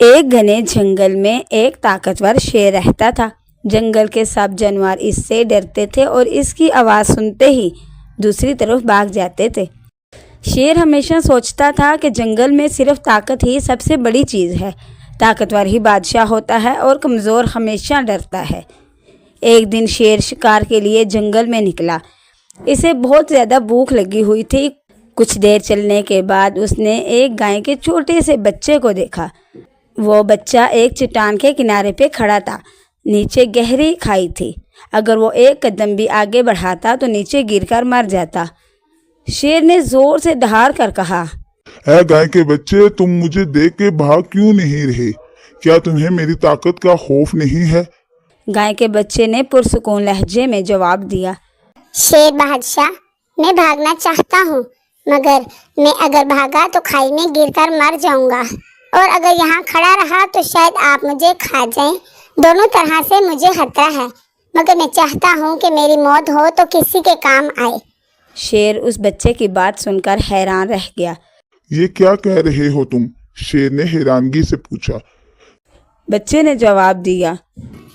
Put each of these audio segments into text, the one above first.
ایک گھنے جنگل میں ایک طاقتور شیر رہتا تھا۔ جنگل کے سب جانور اس سے ڈرتے تھے اور اس کی آواز سنتے ہی دوسری طرف بھاگ جاتے تھے۔ شیر ہمیشہ سوچتا تھا کہ جنگل میں صرف طاقت ہی سب سے بڑی چیز ہے، طاقتور ہی بادشاہ ہوتا ہے اور کمزور ہمیشہ ڈرتا ہے۔ ایک دن شیر شکار کے لیے جنگل میں نکلا۔ اسے بہت زیادہ بھوک لگی ہوئی تھی۔ کچھ دیر چلنے کے بعد اس نے ایک گائے کے چھوٹے سے بچے کو دیکھا۔ وہ بچہ ایک چٹان کے کنارے پہ کھڑا تھا۔ نیچے گہری کھائی تھی۔ اگر وہ ایک قدم بھی آگے بڑھاتا تو نیچے گر کر مر جاتا۔ شیر نے زور سے دہاڑ کر کہا، اے گائے کے بچے، تم مجھے دیکھ کے بھاگ کیوں نہیں رہے؟ کیا تمہیں میری طاقت کا خوف نہیں ہے؟ گائے کے بچے نے پرسکون لہجے میں جواب دیا، شیر بادشاہ، میں بھاگنا چاہتا ہوں، مگر میں اگر بھاگا تو کھائی میں گر کر مر جاؤں گا، اور اگر یہاں کھڑا رہا تو شاید آپ مجھے کھا جائیں۔ دونوں طرح سے مجھے خطرہ ہے، مگر میں چاہتا ہوں کہ میری موت ہو تو کسی کے کام آئے۔ شیر اس بچے کی بات سن کر حیران رہ گیا۔ یہ کیا کہہ رہے ہو تم؟ شیر نے حیرانگی سے پوچھا۔ بچے نے جواب دیا،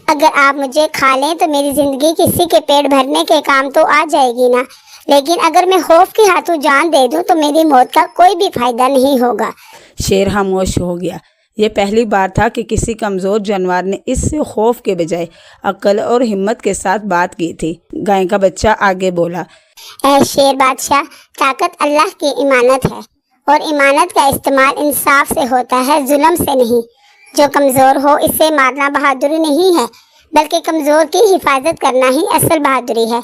اگر آپ مجھے کھا لیں تو میری زندگی کسی کے پیٹ بھرنے کے کام تو آ جائے گی نا، لیکن اگر میں خوف کے ہاتھوں جان دے دوں تو میری موت کا کوئی بھی فائدہ نہیں ہوگا۔ شیر خاموش ہو گیا۔ یہ پہلی بار تھا کہ کسی کمزور جانور نے اس سے خوف کے بجائے عقل اور ہمت کے ساتھ بات کی تھی۔ گائے کا بچہ آگے بولا، اے شیر بادشاہ، طاقت اللہ کی امانت ہے، اور امانت کا استعمال انصاف سے ہوتا ہے، ظلم سے نہیں۔ جو کمزور ہو اسے مارنا بہادری نہیں ہے، بلکہ کمزور کی حفاظت کرنا ہی اصل بہادری ہے۔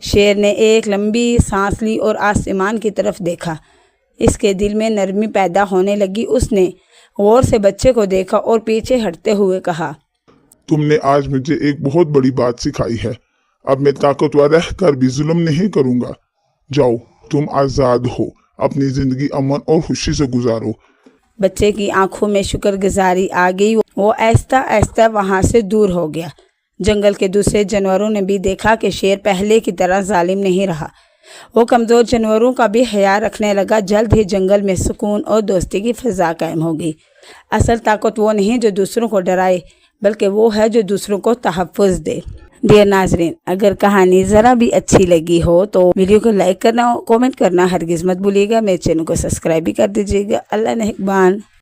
شیر نے ایک لمبی سانس لی اور آسمان کی طرف دیکھا۔ اس کے دل میں نرمی پیدا ہونے لگی۔ اس نے غور سے بچے کو دیکھا اور پیچھے ہٹتے ہوئے کہا، تم نے آج مجھے ایک بہت بڑی بات سکھائی ہے۔ اب میں طاقتور رہ کر بھی ظلم نہیں کروں گا۔ جاؤ، تم آزاد ہو، اپنی زندگی امن اور خوشی سے گزارو۔ بچے کی آنکھوں میں شکر گزاری آ گئی۔ وہ آہستہ آہستہ وہاں سے دور ہو گیا۔ جنگل کے دوسرے جانوروں نے بھی دیکھا کہ شیر پہلے کی طرح ظالم نہیں رہا۔ وہ کمزور جانوروں کا بھی خیال رکھنے لگا۔ جلد ہی جنگل میں سکون اور دوستی کی فضا قائم ہو گئی۔ اصل طاقت وہ نہیں جو دوسروں کو ڈرائے، بلکہ وہ ہے جو دوسروں کو تحفظ دے۔ ڈیئر ناظرین، اگر کہانی ذرا بھی اچھی لگی ہو تو ویڈیو کو لائک کرنا، کامنٹ کرنا ہرگز مت بھولیے گا۔ میرے چینل کو سبسکرائب بھی کر دیجیے گا۔ اللہ نگہبان۔